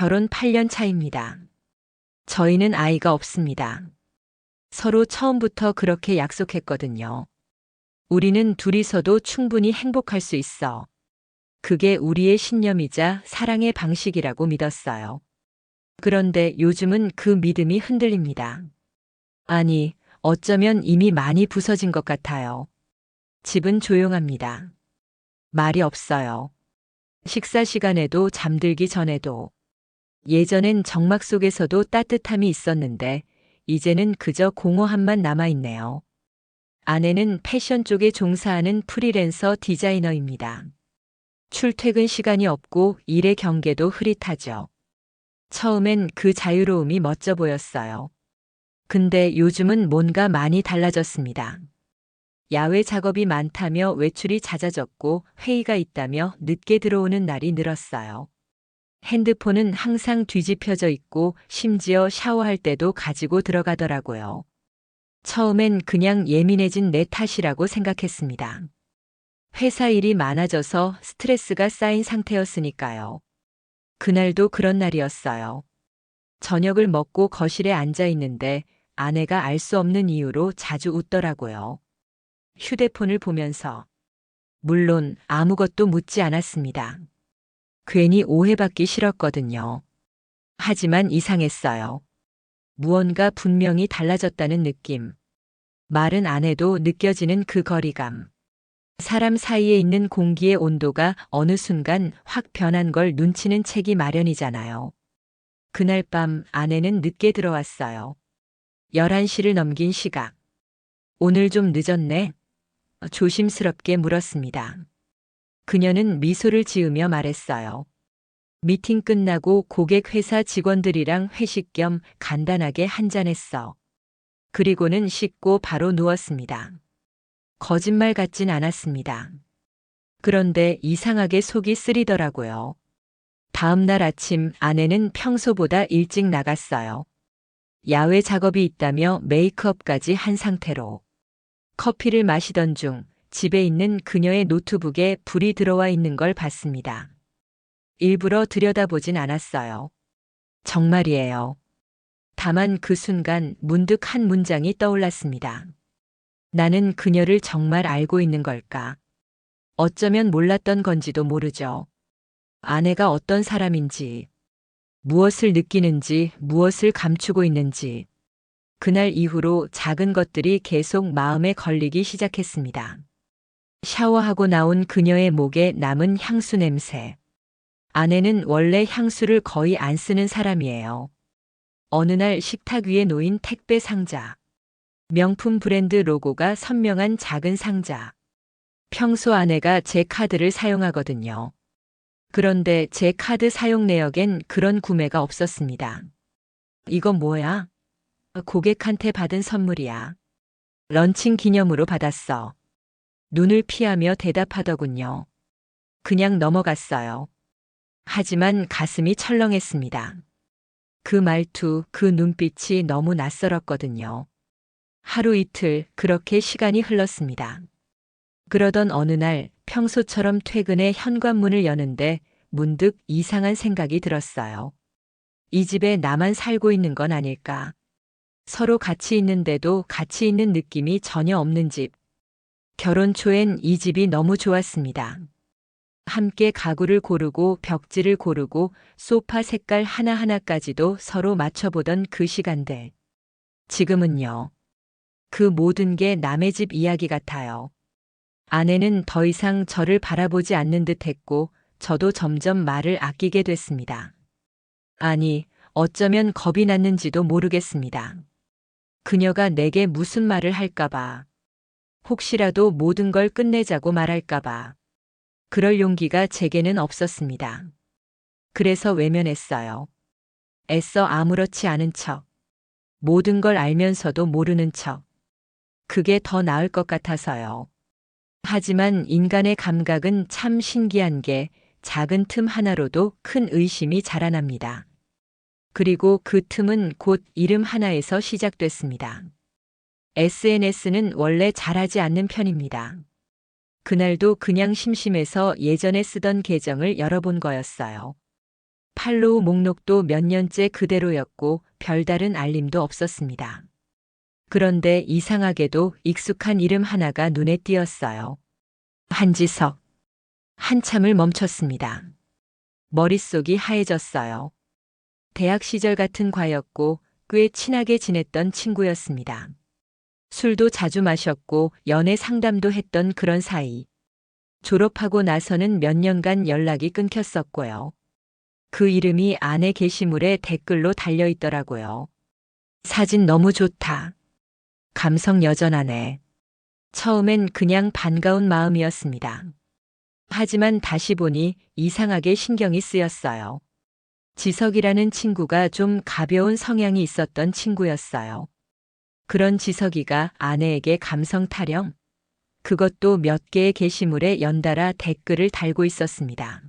결혼 8년 차입니다. 저희는 아이가 없습니다. 서로 처음부터 그렇게 약속했거든요. 우리는 둘이서도 충분히 행복할 수 있어. 그게 우리의 신념이자 사랑의 방식이라고 믿었어요. 그런데 요즘은 그 믿음이 흔들립니다. 아니, 어쩌면 이미 많이 부서진 것 같아요. 집은 조용합니다. 말이 없어요. 식사 시간에도 잠들기 전에도. 예전엔 정막 속에서도 따뜻함이 있었는데 이제는 그저 공허함만 남아있네요. 아내는 패션 쪽에 종사하는 프리랜서 디자이너입니다. 출퇴근 시간이 없고 일의 경계도 흐릿하죠. 처음엔 그 자유로움이 멋져 보였어요. 근데 요즘은 뭔가 많이 달라졌습니다. 야외 작업이 많다며 외출이 잦아졌고 회의가 있다며 늦게 들어오는 날이 늘었어요. 핸드폰은 항상 뒤집혀져 있고 심지어 샤워할 때도 가지고 들어가더라고요. 처음엔 그냥 예민해진 내 탓이라고 생각했습니다. 회사 일이 많아져서 스트레스가 쌓인 상태였으니까요. 그날도 그런 날이었어요. 저녁을 먹고 거실에 앉아 있는데 아내가 알 수 없는 이유로 자주 웃더라고요. 휴대폰을 보면서. 물론 아무것도 묻지 않았습니다. 괜히 오해받기 싫었거든요. 하지만 이상했어요. 무언가 분명히 달라졌다는 느낌. 말은 안 해도 느껴지는 그 거리감. 사람 사이에 있는 공기의 온도가 어느 순간 확 변한 걸 눈치는 채기 마련이잖아요. 그날 밤 아내는 늦게 들어왔어요. 11시를 넘긴 시각. 오늘 좀 늦었네? 조심스럽게 물었습니다. 그녀는 미소를 지으며 말했어요. 미팅 끝나고 고객 회사 직원들이랑 회식 겸 간단하게 한잔했어. 그리고는 씻고 바로 누웠습니다. 거짓말 같진 않았습니다. 그런데 이상하게 속이 쓰리더라고요. 다음 날 아침 아내는 평소보다 일찍 나갔어요. 야외 작업이 있다며 메이크업까지 한 상태로. 커피를 마시던 중 집에 있는 그녀의 노트북에 불이 들어와 있는 걸 봤습니다. 일부러 들여다보진 않았어요. 정말이에요. 다만 그 순간 문득 한 문장이 떠올랐습니다. 나는 그녀를 정말 알고 있는 걸까? 어쩌면 몰랐던 건지도 모르죠. 아내가 어떤 사람인지, 무엇을 느끼는지, 무엇을 감추고 있는지. 그날 이후로 작은 것들이 계속 마음에 걸리기 시작했습니다. 샤워하고 나온 그녀의 목에 남은 향수 냄새. 아내는 원래 향수를 거의 안 쓰는 사람이에요. 어느 날 식탁 위에 놓인 택배 상자. 명품 브랜드 로고가 선명한 작은 상자. 평소 아내가 제 카드를 사용하거든요. 그런데 제 카드 사용 내역엔 그런 구매가 없었습니다. 이건 뭐야? 고객한테 받은 선물이야. 런칭 기념으로 받았어. 눈을 피하며 대답하더군요. 그냥 넘어갔어요. 하지만 가슴이 철렁했습니다. 그 말투, 그 눈빛이 너무 낯설었거든요. 하루 이틀 그렇게 시간이 흘렀습니다. 그러던 어느 날 평소처럼 퇴근해 현관문을 여는데 문득 이상한 생각이 들었어요. 이 집에 나만 살고 있는 건 아닐까? 서로 같이 있는데도 같이 있는 느낌이 전혀 없는 집. 결혼 초엔 이 집이 너무 좋았습니다. 함께 가구를 고르고 벽지를 고르고 소파 색깔 하나하나까지도 서로 맞춰보던 그 시간들. 지금은요. 그 모든 게 남의 집 이야기 같아요. 아내는 더 이상 저를 바라보지 않는 듯 했고 저도 점점 말을 아끼게 됐습니다. 아니, 어쩌면 겁이 났는지도 모르겠습니다. 그녀가 내게 무슨 말을 할까봐. 혹시라도 모든 걸 끝내자고 말할까봐. 그럴 용기가 제게는 없었습니다. 그래서 외면했어요. 애써 아무렇지 않은 척. 모든 걸 알면서도 모르는 척. 그게 더 나을 것 같아서요. 하지만 인간의 감각은 참 신기한 게 작은 틈 하나로도 큰 의심이 자라납니다. 그리고 그 틈은 곧 이름 하나에서 시작됐습니다. SNS는 원래 잘하지 않는 편입니다. 그날도 그냥 심심해서 예전에 쓰던 계정을 열어본 거였어요. 팔로우 목록도 몇 년째 그대로였고 별다른 알림도 없었습니다. 그런데 이상하게도 익숙한 이름 하나가 눈에 띄었어요. 한지석. 한참을 멈췄습니다. 머릿속이 하얘졌어요. 대학 시절 같은 과였고 꽤 친하게 지냈던 친구였습니다. 술도 자주 마셨고 연애 상담도 했던 그런 사이. 졸업하고 나서는 몇 년간 연락이 끊겼었고요. 그 이름이 아내 게시물에 댓글로 달려 있더라고요. 사진 너무 좋다. 감성 여전하네. 처음엔 그냥 반가운 마음이었습니다. 하지만 다시 보니 이상하게 신경이 쓰였어요. 지석이라는 친구가 좀 가벼운 성향이 있었던 친구였어요. 그런 지석이가 아내에게 감성 타령? 그것도 몇 개의 게시물에 연달아 댓글을 달고 있었습니다.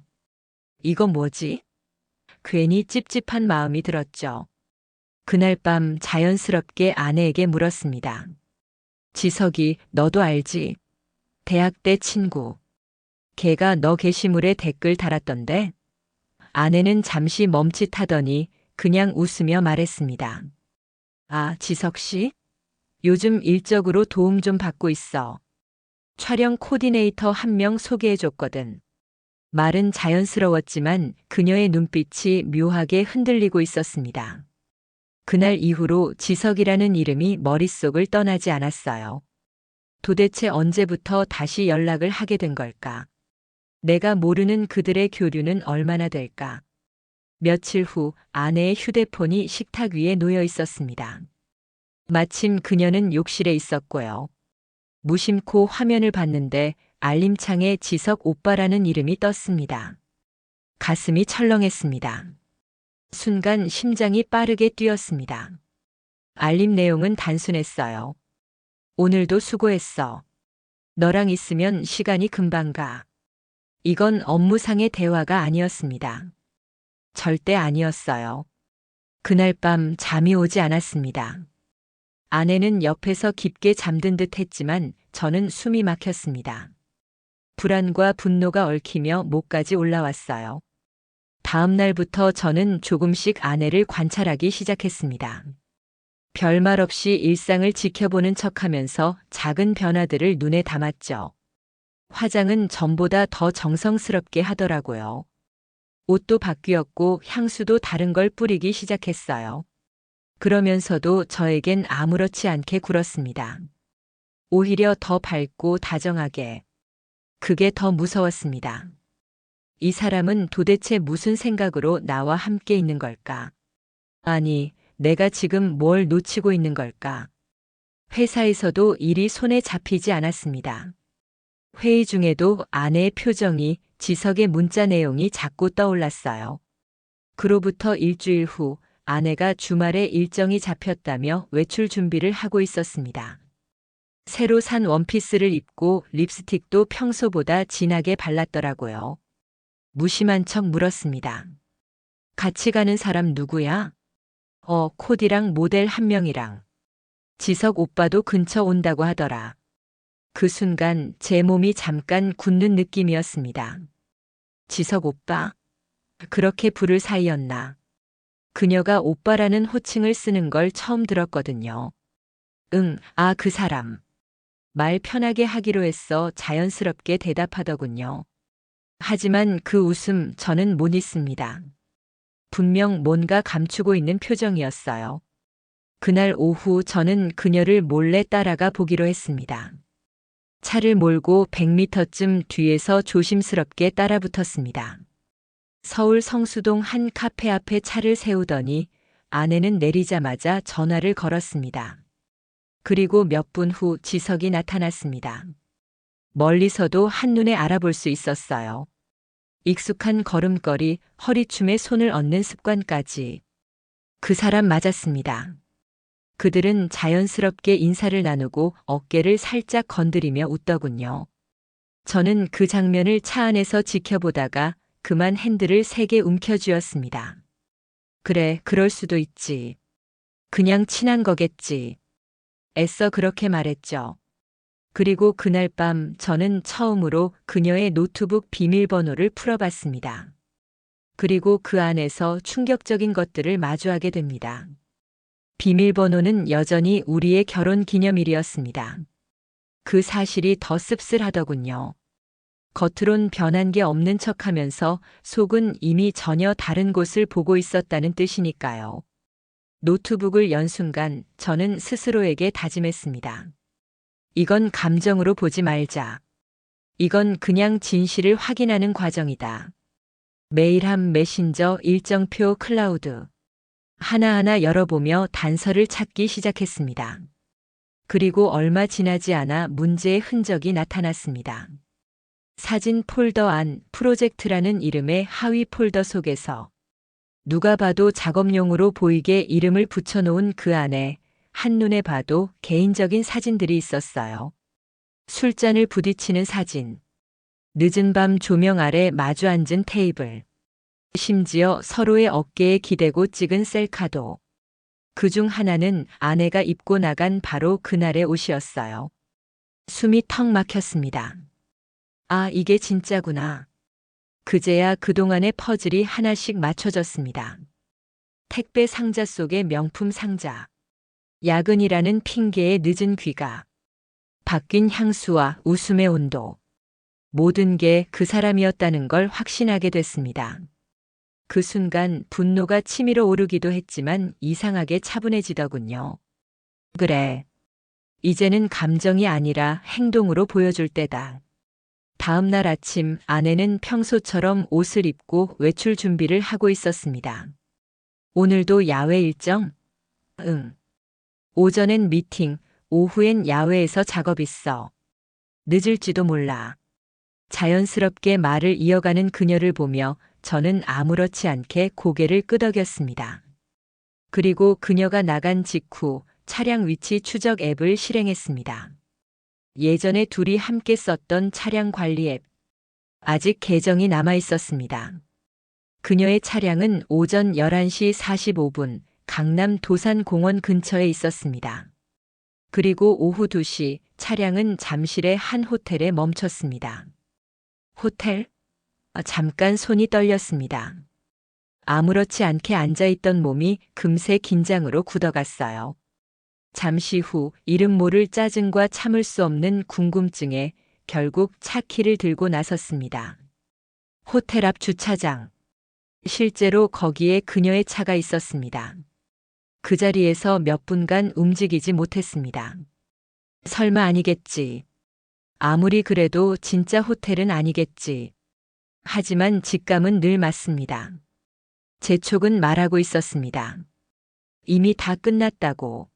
이거 뭐지? 괜히 찝찝한 마음이 들었죠. 그날 밤 자연스럽게 아내에게 물었습니다. 지석이, 너도 알지? 대학 때 친구. 걔가 너 게시물에 댓글 달았던데? 아내는 잠시 멈칫하더니 그냥 웃으며 말했습니다. 아, 지석 씨? 요즘 일적으로 도움 좀 받고 있어. 촬영 코디네이터 한 명 소개해줬거든. 말은 자연스러웠지만 그녀의 눈빛이 묘하게 흔들리고 있었습니다. 그날 이후로 지석이라는 이름이 머릿속을 떠나지 않았어요. 도대체 언제부터 다시 연락을 하게 된 걸까? 내가 모르는 그들의 교류는 얼마나 될까? 며칠 후 아내의 휴대폰이 식탁 위에 놓여 있었습니다. 마침 그녀는 욕실에 있었고요. 무심코 화면을 봤는데 알림창에 지석 오빠라는 이름이 떴습니다. 가슴이 철렁했습니다. 순간 심장이 빠르게 뛰었습니다. 알림 내용은 단순했어요. 오늘도 수고했어. 너랑 있으면 시간이 금방 가. 이건 업무상의 대화가 아니었습니다. 절대 아니었어요. 그날 밤 잠이 오지 않았습니다. 아내는 옆에서 깊게 잠든 듯 했지만 저는 숨이 막혔습니다. 불안과 분노가 얽히며 목까지 올라왔어요. 다음 날부터 저는 조금씩 아내를 관찰하기 시작했습니다. 별말 없이 일상을 지켜보는 척하면서 작은 변화들을 눈에 담았죠. 화장은 전보다 더 정성스럽게 하더라고요. 옷도 바뀌었고 향수도 다른 걸 뿌리기 시작했어요. 그러면서도 저에겐 아무렇지 않게 굴었습니다. 오히려 더 밝고 다정하게. 그게 더 무서웠습니다. 이 사람은 도대체 무슨 생각으로 나와 함께 있는 걸까? 아니, 내가 지금 뭘 놓치고 있는 걸까? 회사에서도 일이 손에 잡히지 않았습니다. 회의 중에도 아내의 표정이, 지석의 문자 내용이 자꾸 떠올랐어요. 그로부터 일주일 후 아내가 주말에 일정이 잡혔다며 외출 준비를 하고 있었습니다. 새로 산 원피스를 입고 립스틱도 평소보다 진하게 발랐더라고요. 무심한 척 물었습니다. 같이 가는 사람 누구야? 코디랑 모델 한 명이랑. 지석 오빠도 근처 온다고 하더라. 그 순간 제 몸이 잠깐 굳는 느낌이었습니다. 지석 오빠? 그렇게 부를 사이였나? 그녀가 오빠라는 호칭을 쓰는 걸 처음 들었거든요. 그 사람. 말 편하게 하기로 했어 자연스럽게 대답하더군요. 하지만 그 웃음 저는 못 잊습니다. 분명 뭔가 감추고 있는 표정이었어요. 그날 오후 저는 그녀를 몰래 따라가 보기로 했습니다. 차를 몰고 100m쯤 뒤에서 조심스럽게 따라붙었습니다. 서울 성수동 한 카페 앞에 차를 세우더니 아내는 내리자마자 전화를 걸었습니다. 그리고 몇 분 후 지석이 나타났습니다. 멀리서도 한눈에 알아볼 수 있었어요. 익숙한 걸음걸이, 허리춤에 손을 얹는 습관까지. 그 사람 맞았습니다. 그들은 자연스럽게 인사를 나누고 어깨를 살짝 건드리며 웃더군요. 저는 그 장면을 차 안에서 지켜보다가 그만 핸들을 세게 움켜쥐었습니다. 그래, 그럴 수도 있지. 그냥 친한 거겠지. 애써 그렇게 말했죠. 그리고 그날 밤 저는 처음으로 그녀의 노트북 비밀번호를 풀어봤습니다. 그리고 그 안에서 충격적인 것들을 마주하게 됩니다. 비밀번호는 여전히 우리의 결혼 기념일이었습니다. 그 사실이 더 씁쓸하더군요. 겉으론 변한 게 없는 척하면서 속은 이미 전혀 다른 곳을 보고 있었다는 뜻이니까요. 노트북을 연 순간 저는 스스로에게 다짐했습니다. 이건 감정으로 보지 말자. 이건 그냥 진실을 확인하는 과정이다. 메일함, 메신저, 일정표, 클라우드. 하나하나 열어보며 단서를 찾기 시작했습니다. 그리고 얼마 지나지 않아 문제의 흔적이 나타났습니다. 사진 폴더 안 프로젝트라는 이름의 하위 폴더 속에서 누가 봐도 작업용으로 보이게 이름을 붙여놓은 그 안에 한눈에 봐도 개인적인 사진들이 있었어요. 술잔을 부딪히는 사진, 늦은 밤 조명 아래 마주 앉은 테이블, 심지어 서로의 어깨에 기대고 찍은 셀카도. 그중 하나는 아내가 입고 나간 바로 그날의 옷이었어요. 숨이 턱 막혔습니다. 아, 이게 진짜구나. 그제야 그동안의 퍼즐이 하나씩 맞춰졌습니다. 택배 상자 속의 명품 상자. 야근이라는 핑계의 늦은 귀가. 바뀐 향수와 웃음의 온도. 모든 게 그 사람이었다는 걸 확신하게 됐습니다. 그 순간 분노가 치밀어 오르기도 했지만 이상하게 차분해지더군요. 그래. 이제는 감정이 아니라 행동으로 보여줄 때다. 다음 날 아침 아내는 평소처럼 옷을 입고 외출 준비를 하고 있었습니다. 오늘도 야외 일정? 응. 오전엔 미팅, 오후엔 야외에서 작업 있어. 늦을지도 몰라. 자연스럽게 말을 이어가는 그녀를 보며 저는 아무렇지 않게 고개를 끄덕였습니다. 그리고 그녀가 나간 직후 차량 위치 추적 앱을 실행했습니다. 예전에 둘이 함께 썼던 차량 관리 앱. 아직 계정이 남아 있었습니다. 그녀의 차량은 오전 11시 45분 강남 도산공원 근처에 있었습니다. 그리고 오후 2시 차량은 잠실의 한 호텔에 멈췄습니다. 호텔? 잠깐 손이 떨렸습니다. 아무렇지 않게 앉아있던 몸이 금세 긴장으로 굳어갔어요. 잠시 후 이름 모를 짜증과 참을 수 없는 궁금증에 결국 차 키를 들고 나섰습니다. 호텔 앞 주차장. 실제로 거기에 그녀의 차가 있었습니다. 그 자리에서 몇 분간 움직이지 못했습니다. 설마 아니겠지. 아무리 그래도 진짜 호텔은 아니겠지. 하지만 직감은 늘 맞습니다. 제 촉은 말하고 있었습니다. 이미 다 끝났다고.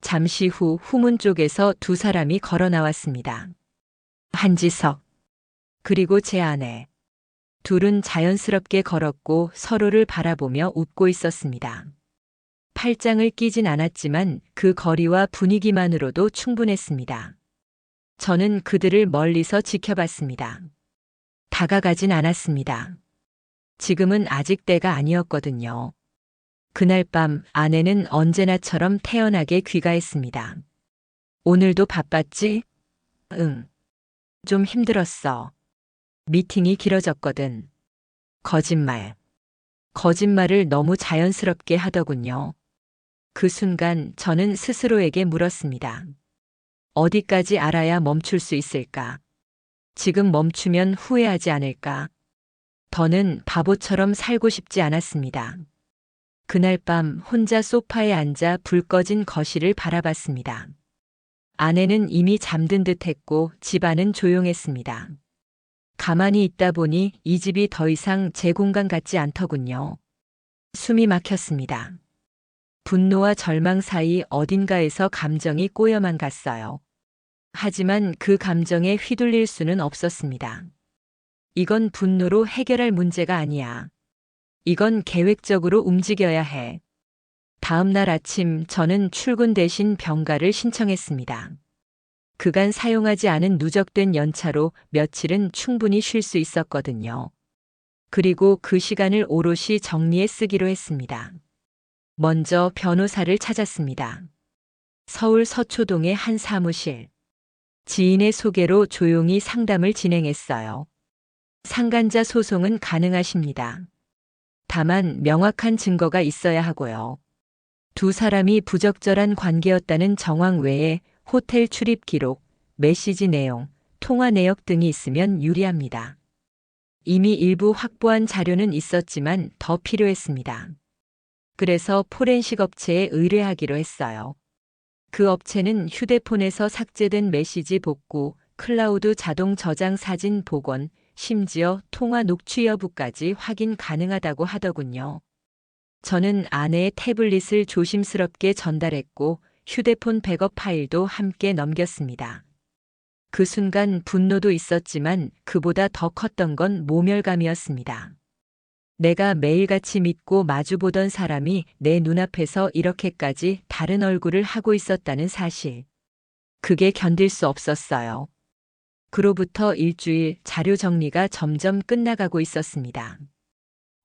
잠시 후 후문 쪽에서 두 사람이 걸어 나왔습니다. 한지석, 그리고 제 아내. 둘은 자연스럽게 걸었고 서로를 바라보며 웃고 있었습니다. 팔짱을 끼진 않았지만 그 거리와 분위기만으로도 충분했습니다. 저는 그들을 멀리서 지켜봤습니다. 다가가진 않았습니다. 지금은 아직 때가 아니었거든요. 그날 밤 아내는 언제나처럼 태연하게 귀가했습니다. 오늘도 바빴지? 응. 좀 힘들었어. 미팅이 길어졌거든. 거짓말. 거짓말을 너무 자연스럽게 하더군요. 그 순간 저는 스스로에게 물었습니다. 어디까지 알아야 멈출 수 있을까? 지금 멈추면 후회하지 않을까? 더는 바보처럼 살고 싶지 않았습니다. 그날 밤 혼자 소파에 앉아 불 꺼진 거실을 바라봤습니다. 아내는 이미 잠든 듯 했고 집안은 조용했습니다. 가만히 있다 보니 이 집이 더 이상 제 공간 같지 않더군요. 숨이 막혔습니다. 분노와 절망 사이 어딘가에서 감정이 꼬여만 갔어요. 하지만 그 감정에 휘둘릴 수는 없었습니다. 이건 분노로 해결할 문제가 아니야. 이건 계획적으로 움직여야 해. 다음 날 아침 저는 출근 대신 병가를 신청했습니다. 그간 사용하지 않은 누적된 연차로 며칠은 충분히 쉴 수 있었거든요. 그리고 그 시간을 오롯이 정리에 쓰기로 했습니다. 먼저 변호사를 찾았습니다. 서울 서초동의 한 사무실. 지인의 소개로 조용히 상담을 진행했어요. 상간자 소송은 가능하십니다. 다만 명확한 증거가 있어야 하고요. 두 사람이 부적절한 관계였다는 정황 외에 호텔 출입 기록, 메시지 내용, 통화 내역 등이 있으면 유리합니다. 이미 일부 확보한 자료는 있었지만 더 필요했습니다. 그래서 포렌식 업체에 의뢰하기로 했어요. 그 업체는 휴대폰에서 삭제된 메시지 복구, 클라우드 자동 저장 사진 복원, 심지어 통화 녹취 여부까지 확인 가능하다고 하더군요. 저는 아내의 태블릿을 조심스럽게 전달했고 휴대폰 백업 파일도 함께 넘겼습니다. 그 순간 분노도 있었지만 그보다 더 컸던 건 모멸감이었습니다. 내가 매일같이 믿고 마주보던 사람이 내 눈앞에서 이렇게까지 다른 얼굴을 하고 있었다는 사실. 그게 견딜 수 없었어요. 그로부터 일주일 자료 정리가 점점 끝나가고 있었습니다.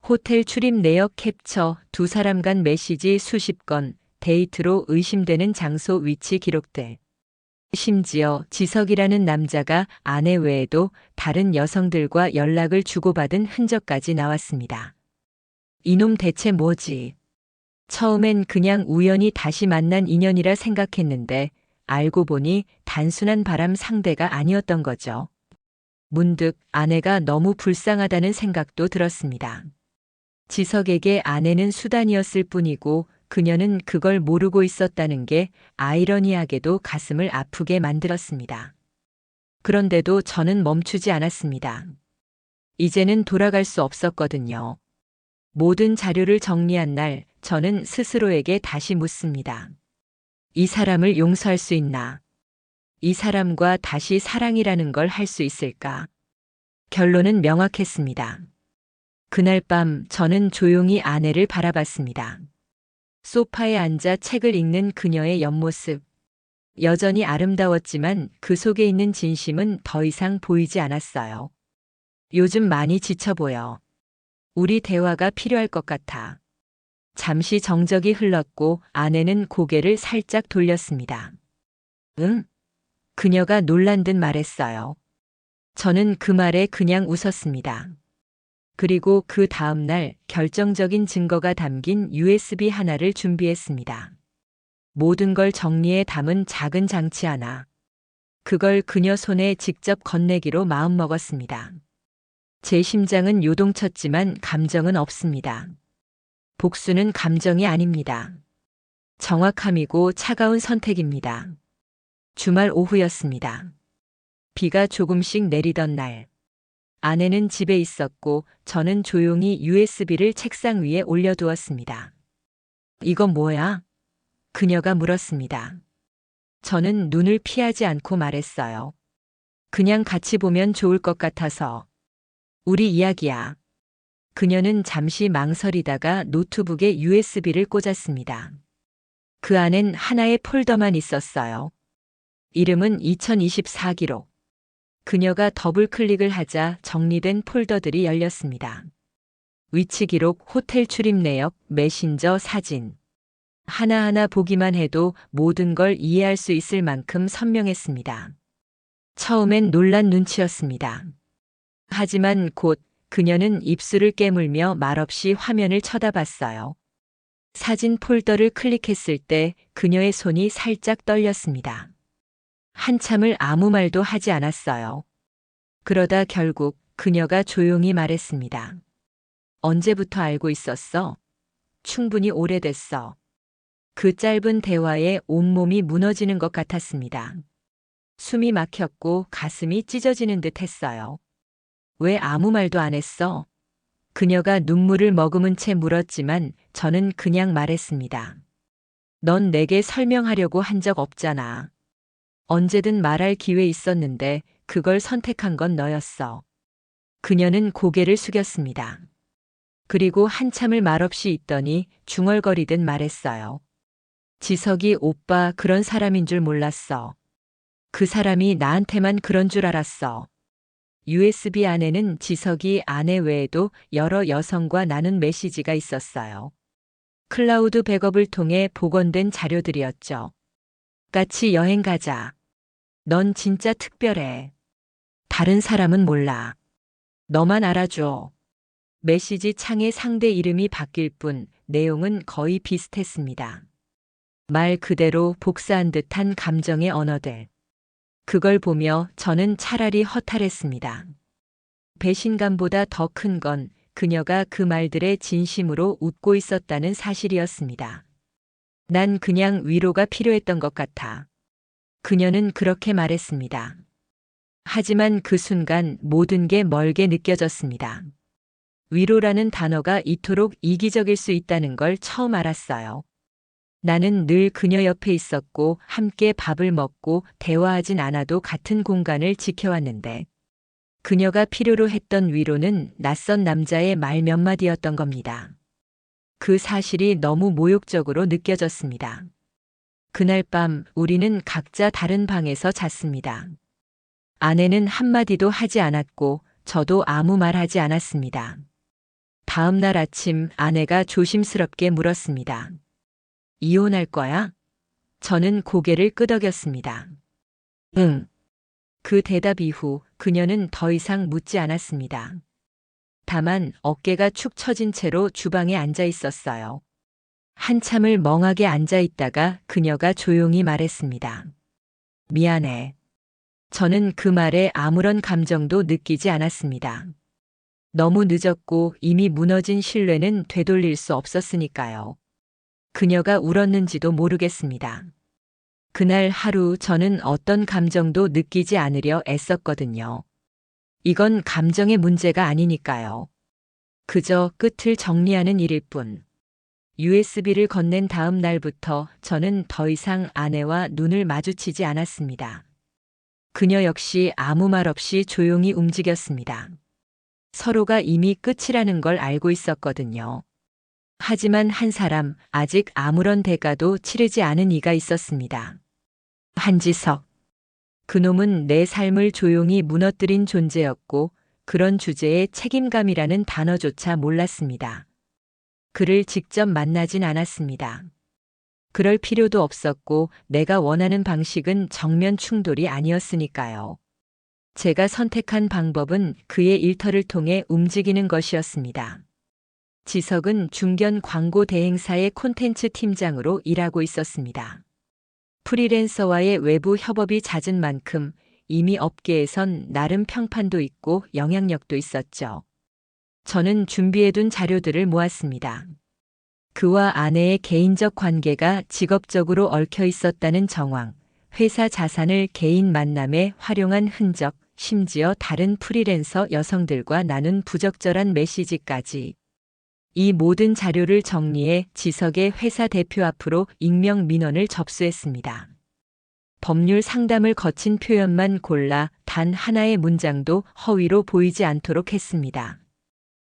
호텔 출입 내역 캡처, 두 사람 간 메시지 수십 건, 데이트로 의심되는 장소 위치 기록들. 심지어 지석이라는 남자가 아내 외에도 다른 여성들과 연락을 주고받은 흔적까지 나왔습니다. 이놈 대체 뭐지? 처음엔 그냥 우연히 다시 만난 인연이라 생각했는데 알고 보니 단순한 바람 상대가 아니었던 거죠. 문득 아내가 너무 불쌍하다는 생각도 들었습니다. 지석에게 아내는 수단이었을 뿐이고 그녀는 그걸 모르고 있었다는 게 아이러니하게도 가슴을 아프게 만들었습니다. 그런데도 저는 멈추지 않았습니다. 이제는 돌아갈 수 없었거든요. 모든 자료를 정리한 날 저는 스스로에게 다시 묻습니다. 이 사람을 용서할 수 있나? 이 사람과 다시 사랑이라는 걸 할 수 있을까? 결론은 명확했습니다. 그날 밤 저는 조용히 아내를 바라봤습니다. 소파에 앉아 책을 읽는 그녀의 옆모습. 여전히 아름다웠지만 그 속에 있는 진심은 더 이상 보이지 않았어요. 요즘 많이 지쳐 보여. 우리 대화가 필요할 것 같아. 잠시 정적이 흘렀고 아내는 고개를 살짝 돌렸습니다. 응? 그녀가 놀란 듯 말했어요. 저는 그 말에 그냥 웃었습니다. 그리고 그 다음 날 결정적인 증거가 담긴 USB 하나를 준비했습니다. 모든 걸 정리해 담은 작은 장치 하나. 그걸 그녀 손에 직접 건네기로 마음먹었습니다. 제 심장은 요동쳤지만 감정은 없습니다. 복수는 감정이 아닙니다. 정확함이고 차가운 선택입니다. 주말 오후였습니다. 비가 조금씩 내리던 날. 아내는 집에 있었고 저는 조용히 USB를 책상 위에 올려두었습니다. 이건 뭐야? 그녀가 물었습니다. 저는 눈을 피하지 않고 말했어요. 그냥 같이 보면 좋을 것 같아서. 우리 이야기야. 그녀는 잠시 망설이다가 노트북에 USB를 꽂았습니다. 그 안엔 하나의 폴더만 있었어요. 이름은 2024 기록. 그녀가 더블 클릭을 하자 정리된 폴더들이 열렸습니다. 위치 기록, 호텔 출입 내역, 메신저, 사진. 하나하나 보기만 해도 모든 걸 이해할 수 있을 만큼 선명했습니다. 처음엔 놀란 눈치였습니다. 하지만 곧 그녀는 입술을 깨물며 말없이 화면을 쳐다봤어요. 사진 폴더를 클릭했을 때 그녀의 손이 살짝 떨렸습니다. 한참을 아무 말도 하지 않았어요. 그러다 결국 그녀가 조용히 말했습니다. 언제부터 알고 있었어? 충분히 오래됐어. 그 짧은 대화에 온몸이 무너지는 것 같았습니다. 숨이 막혔고 가슴이 찢어지는 듯 했어요. 왜 아무 말도 안 했어? 그녀가 눈물을 머금은 채 물었지만 저는 그냥 말했습니다. 넌 내게 설명하려고 한 적 없잖아. 언제든 말할 기회 있었는데 그걸 선택한 건 너였어. 그녀는 고개를 숙였습니다. 그리고 한참을 말없이 있더니 중얼거리듯 말했어요. 지석이 오빠 그런 사람인 줄 몰랐어. 그 사람이 나한테만 그런 줄 알았어. USB 안에는 지석이 아내 외에도 여러 여성과 나눈 메시지가 있었어요. 클라우드 백업을 통해 복원된 자료들이었죠. 같이 여행 가자. 넌 진짜 특별해. 다른 사람은 몰라. 너만 알아줘. 메시지 창의 상대 이름이 바뀔 뿐 내용은 거의 비슷했습니다. 말 그대로 복사한 듯한 감정의 언어들. 그걸 보며 저는 차라리 허탈했습니다. 배신감보다 더 큰 건 그녀가 그 말들에 진심으로 웃고 있었다는 사실이었습니다. 난 그냥 위로가 필요했던 것 같아. 그녀는 그렇게 말했습니다. 하지만 그 순간 모든 게 멀게 느껴졌습니다. 위로라는 단어가 이토록 이기적일 수 있다는 걸 처음 알았어요. 나는 늘 그녀 옆에 있었고 함께 밥을 먹고 대화하진 않아도 같은 공간을 지켜왔는데 그녀가 필요로 했던 위로는 낯선 남자의 말 몇 마디였던 겁니다. 그 사실이 너무 모욕적으로 느껴졌습니다. 그날 밤 우리는 각자 다른 방에서 잤습니다. 아내는 한마디도 하지 않았고 저도 아무 말 하지 않았습니다. 다음 날 아침 아내가 조심스럽게 물었습니다. 이혼할 거야? 저는 고개를 끄덕였습니다. 응. 그 대답 이후 그녀는 더 이상 묻지 않았습니다. 다만 어깨가 축 처진 채로 주방에 앉아 있었어요. 한참을 멍하게 앉아 있다가 그녀가 조용히 말했습니다. 미안해. 저는 그 말에 아무런 감정도 느끼지 않았습니다. 너무 늦었고 이미 무너진 신뢰는 되돌릴 수 없었으니까요. 그녀가 울었는지도 모르겠습니다. 그날 하루 저는 어떤 감정도 느끼지 않으려 애썼거든요. 이건 감정의 문제가 아니니까요. 그저 끝을 정리하는 일일 뿐. USB를 건넨 다음 날부터 저는 더 이상 아내와 눈을 마주치지 않았습니다. 그녀 역시 아무 말 없이 조용히 움직였습니다. 서로가 이미 끝이라는 걸 알고 있었거든요. 하지만 한 사람, 아직 아무런 대가도 치르지 않은 이가 있었습니다. 한지석. 그놈은 내 삶을 조용히 무너뜨린 존재였고 그런 주제에 책임감이라는 단어조차 몰랐습니다. 그를 직접 만나진 않았습니다. 그럴 필요도 없었고 내가 원하는 방식은 정면 충돌이 아니었으니까요. 제가 선택한 방법은 그의 일터를 통해 움직이는 것이었습니다. 지석은 중견 광고 대행사의 콘텐츠 팀장으로 일하고 있었습니다. 프리랜서와의 외부 협업이 잦은 만큼 이미 업계에선 나름 평판도 있고 영향력도 있었죠. 저는 준비해둔 자료들을 모았습니다. 그와 아내의 개인적 관계가 직업적으로 얽혀 있었다는 정황, 회사 자산을 개인 만남에 활용한 흔적, 심지어 다른 프리랜서 여성들과 나눈 부적절한 메시지까지. 이 모든 자료를 정리해 지석의 회사 대표 앞으로 익명 민원을 접수했습니다. 법률 상담을 거친 표현만 골라 단 하나의 문장도 허위로 보이지 않도록 했습니다.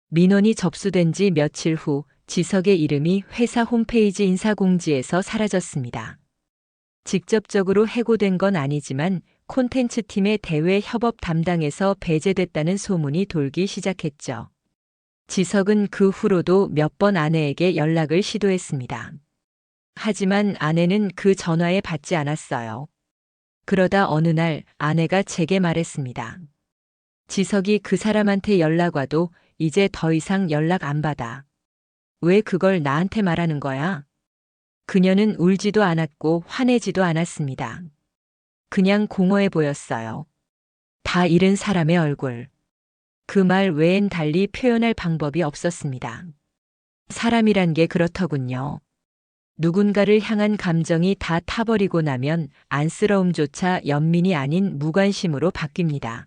민원이 접수된 지 며칠 후 지석의 이름이 회사 홈페이지 인사공지에서 사라졌습니다. 직접적으로 해고된 건 아니지만 콘텐츠 팀의 대외 협업 담당에서 배제됐다는 소문이 돌기 시작했죠. 지석은 그 후로도 몇 번 아내에게 연락을 시도했습니다. 하지만 아내는 그 전화에 받지 않았어요. 그러다 어느 날 아내가 제게 말했습니다. 지석이 그 사람한테 연락 와도 이제 더 이상 연락 안 받아. 왜 그걸 나한테 말하는 거야? 그녀는 울지도 않았고 화내지도 않았습니다. 그냥 공허해 보였어요. 다 잃은 사람의 얼굴. 그 말 외엔 달리 표현할 방법이 없었습니다. 사람이란 게 그렇더군요. 누군가를 향한 감정이 다 타버리고 나면 안쓰러움조차 연민이 아닌 무관심으로 바뀝니다.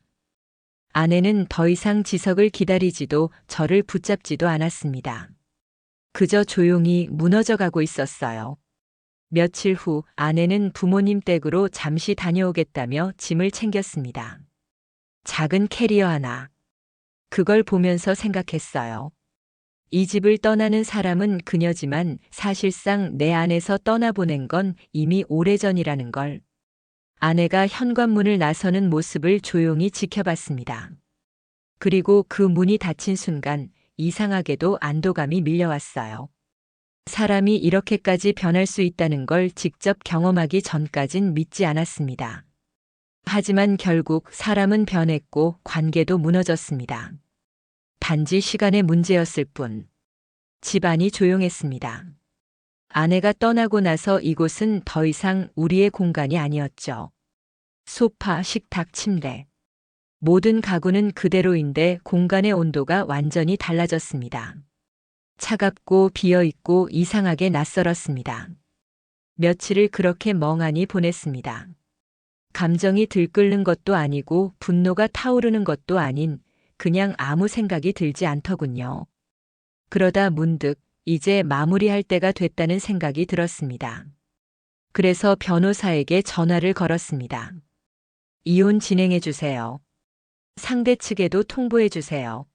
아내는 더 이상 지석을 기다리지도 저를 붙잡지도 않았습니다. 그저 조용히 무너져 가고 있었어요. 며칠 후 아내는 부모님 댁으로 잠시 다녀오겠다며 짐을 챙겼습니다. 작은 캐리어 하나. 그걸 보면서 생각했어요. 이 집을 떠나는 사람은 그녀지만 사실상 내 안에서 떠나보낸 건 이미 오래전이라는 걸. 아내가 현관문을 나서는 모습을 조용히 지켜봤습니다. 그리고 그 문이 닫힌 순간 이상하게도 안도감이 밀려왔어요. 사람이 이렇게까지 변할 수 있다는 걸 직접 경험하기 전까진 믿지 않았습니다. 하지만 결국 사람은 변했고 관계도 무너졌습니다. 단지 시간의 문제였을 뿐. 집안이 조용했습니다. 아내가 떠나고 나서 이곳은 더 이상 우리의 공간이 아니었죠. 소파, 식탁, 침대. 모든 가구는 그대로인데 공간의 온도가 완전히 달라졌습니다. 차갑고 비어있고 이상하게 낯설었습니다. 며칠을 그렇게 멍하니 보냈습니다. 감정이 들끓는 것도 아니고 분노가 타오르는 것도 아닌 그냥 아무 생각이 들지 않더군요. 그러다 문득 이제 마무리할 때가 됐다는 생각이 들었습니다. 그래서 변호사에게 전화를 걸었습니다. 이혼 진행해 주세요. 상대 측에도 통보해 주세요.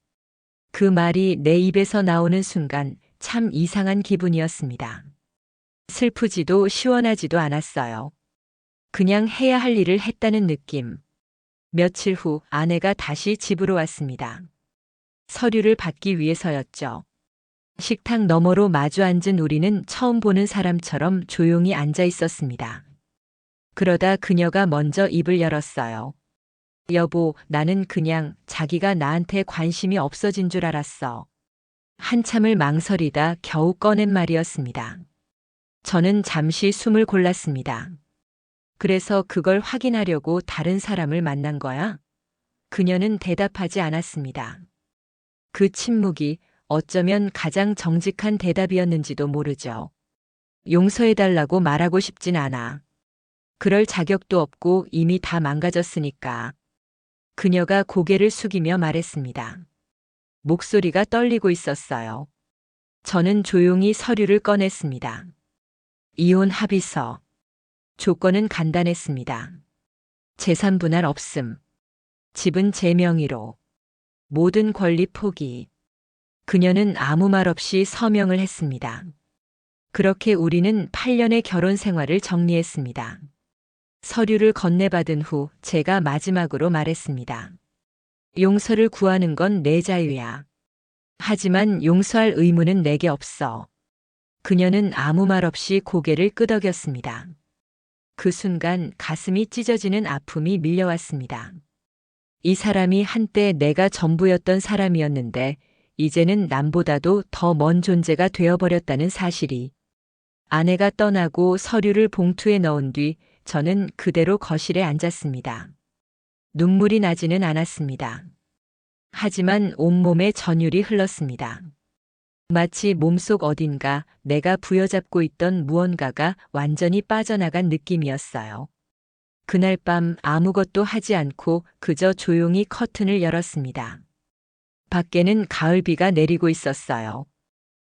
그 말이 내 입에서 나오는 순간 참 이상한 기분이었습니다. 슬프지도 시원하지도 않았어요. 그냥 해야 할 일을 했다는 느낌. 며칠 후 아내가 다시 집으로 왔습니다. 서류를 받기 위해서였죠. 식탁 너머로 마주 앉은 우리는 처음 보는 사람처럼 조용히 앉아 있었습니다. 그러다 그녀가 먼저 입을 열었어요. 여보, 나는 그냥 자기가 나한테 관심이 없어진 줄 알았어. 한참을 망설이다 겨우 꺼낸 말이었습니다. 저는 잠시 숨을 골랐습니다. 그래서 그걸 확인하려고 다른 사람을 만난 거야? 그녀는 대답하지 않았습니다. 그 침묵이 어쩌면 가장 정직한 대답이었는지도 모르죠. 용서해달라고 말하고 싶진 않아. 그럴 자격도 없고 이미 다 망가졌으니까. 그녀가 고개를 숙이며 말했습니다. 목소리가 떨리고 있었어요. 저는 조용히 서류를 꺼냈습니다. 이혼 합의서. 조건은 간단했습니다. 재산 분할 없음. 집은 제 명의로. 모든 권리 포기. 그녀는 아무 말 없이 서명을 했습니다. 그렇게 우리는 8년의 결혼 생활을 정리했습니다. 서류를 건네받은 후 제가 마지막으로 말했습니다. 용서를 구하는 건 내 자유야. 하지만 용서할 의무는 내게 없어. 그녀는 아무 말 없이 고개를 끄덕였습니다. 그 순간 가슴이 찢어지는 아픔이 밀려왔습니다. 이 사람이 한때 내가 전부였던 사람이었는데 이제는 남보다도 더 먼 존재가 되어버렸다는 사실이. 아내가 떠나고 서류를 봉투에 넣은 뒤 저는 그대로 거실에 앉았습니다. 눈물이 나지는 않았습니다. 하지만 온몸에 전율이 흘렀습니다. 마치 몸속 어딘가 내가 부여잡고 있던 무언가가 완전히 빠져나간 느낌이었어요. 그날 밤 아무것도 하지 않고 그저 조용히 커튼을 열었습니다. 밖에는 가을비가 내리고 있었어요.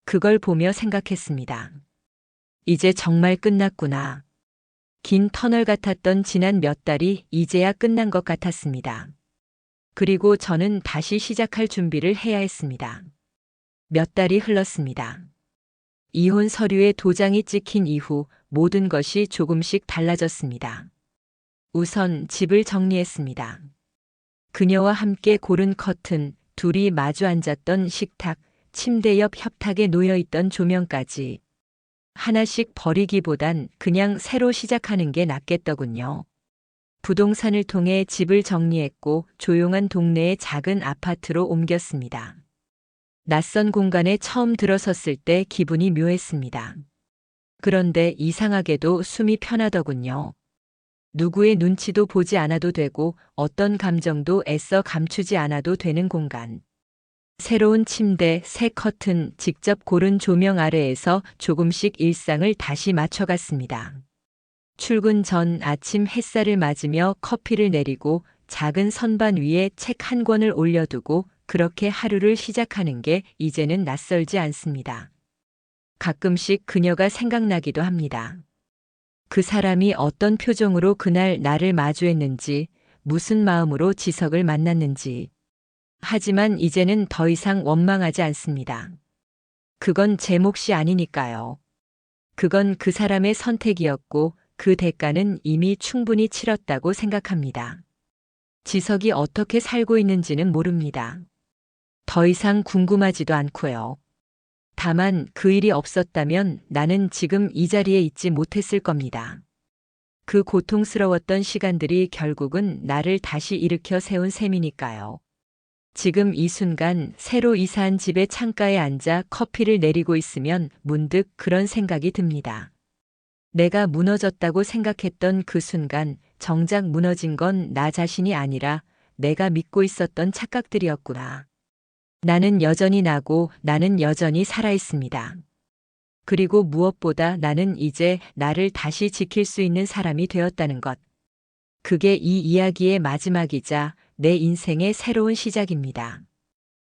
그걸 보며 생각했습니다. 이제 정말 끝났구나. 긴 터널 같았던 지난 몇 달이 이제야 끝난 것 같았습니다. 그리고 저는 다시 시작할 준비를 해야 했습니다. 몇 달이 흘렀습니다. 이혼 서류에 도장이 찍힌 이후 모든 것이 조금씩 달라졌습니다. 우선 집을 정리했습니다. 그녀와 함께 고른 커튼, 둘이 마주 앉았던 식탁, 침대 옆 협탁에 놓여있던 조명까지. 하나씩 버리기보단 그냥 새로 시작하는 게 낫겠더군요. 부동산을 통해 집을 정리했고 조용한 동네의 작은 아파트로 옮겼습니다. 낯선 공간에 처음 들어섰을 때 기분이 묘했습니다. 그런데 이상하게도 숨이 편하더군요. 누구의 눈치도 보지 않아도 되고 어떤 감정도 애써 감추지 않아도 되는 공간. 새로운 침대, 새 커튼, 직접 고른 조명 아래에서 조금씩 일상을 다시 맞춰갔습니다. 출근 전 아침 햇살을 맞으며 커피를 내리고 작은 선반 위에 책 한 권을 올려두고 그렇게 하루를 시작하는 게 이제는 낯설지 않습니다. 가끔씩 그녀가 생각나기도 합니다. 그 사람이 어떤 표정으로 그날 나를 마주했는지, 무슨 마음으로 지석을 만났는지. 하지만 이제는 더 이상 원망하지 않습니다. 그건 제 몫이 아니니까요. 그건 그 사람의 선택이었고 그 대가는 이미 충분히 치렀다고 생각합니다. 지석이 어떻게 살고 있는지는 모릅니다. 더 이상 궁금하지도 않고요. 다만 그 일이 없었다면 나는 지금 이 자리에 있지 못했을 겁니다. 그 고통스러웠던 시간들이 결국은 나를 다시 일으켜 세운 셈이니까요. 지금 이 순간 새로 이사한 집의 창가에 앉아 커피를 내리고 있으면 문득 그런 생각이 듭니다. 내가 무너졌다고 생각했던 그 순간 정작 무너진 건 나 자신이 아니라 내가 믿고 있었던 착각들이었구나. 나는 여전히 나고 나는 여전히 살아 있습니다. 그리고 무엇보다 나는 이제 나를 다시 지킬 수 있는 사람이 되었다는 것. 그게 이 이야기의 마지막이자 내 인생의 새로운 시작입니다.